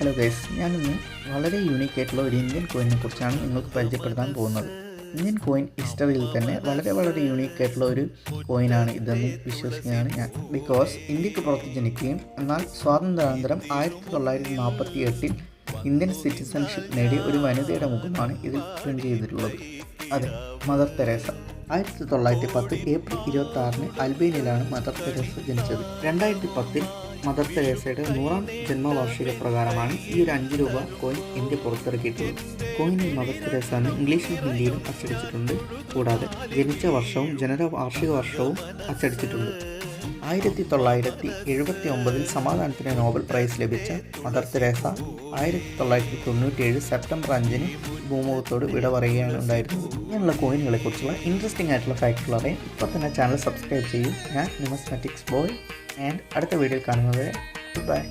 Hello guys, ഞാനിന്ന് വളരെ unique ആയിട്ടുള്ള ഒരു ഇന്ത്യൻ കോയിനെ കുറിച്ചാണ് നിങ്ങൾക്ക് പരിചയപ്പെടുത്താൻ പോകുന്നത്. ഇന്ത്യൻ കോയിൻ ഹിസ്റ്ററിയിൽ തന്നെ വളരെ യൂണീക്ക് ആയിട്ടുള്ള ഒരു കോയിനാണ് ഇതെന്ന് വിശ്വസിക്കുകയാണ് ഞാൻ. ബിക്കോസ് ഇന്ത്യക്ക് പുറത്ത് ജനിക്കുകയും എന്നാൽ സ്വാതന്ത്ര്യാനന്തരം 1948 ഇന്ത്യൻ സിറ്റിസൺഷിപ്പ് നേടിയ ഒരു വനിതയുടെ മുഖമാണ് ഇതിൽ പ്രിന്റ് ചെയ്തിട്ടുള്ളത്. അതെ, മദർ തെരേസ. 1910 ഏപ്രിൽ 26 അൽബേനിയയിലാണ് മദർ തെരേസ ജനിച്ചത്. 2010 മദർ തെരേസയുടെ 100ാം ജന്മവാർഷിക പ്രകാരമാണ് ഈ ഒരു 5 രൂപ കോയിൻ ഇന്ത്യ പുറത്തിറക്കിയിട്ടുള്ളത്. കോയിനിൽ മദർ തെരേസ എന്ന് ഇംഗ്ലീഷിലും ഹിന്ദിയിലും അച്ചടിച്ചിട്ടുണ്ട്. കൂടാതെ ജനിച്ച വർഷവും ജനനവാർഷിക വർഷവും അച്ചടിച്ചിട്ടുണ്ട്. 1979 സമാധാനത്തിന് നോബൽ പ്രൈസ് ലഭിച്ച മദർ തെരേസ 1997 സെപ്റ്റംബർ 5 ഭൂമുഖത്തോട് വിട പറയുകയാണ് ഉണ്ടായിരുന്നത്. ഇങ്ങനെയുള്ള കോയിനുകളെ കുറിച്ചുള്ള ഇൻട്രസ്റ്റിംഗ് ആയിട്ടുള്ള ഫാക്റ്റുകൾ അറിയാൻ ഇപ്പോൾ തന്നെ ചാനൽ സബ്സ്ക്രൈബ് ചെയ്യൂ. ഞാൻ ന്യൂമസ്മാറ്റിക്സ് ബോയ്. ആൻഡ് അടുത്ത വീഡിയോയിൽ കാണുന്നത് ബൈ.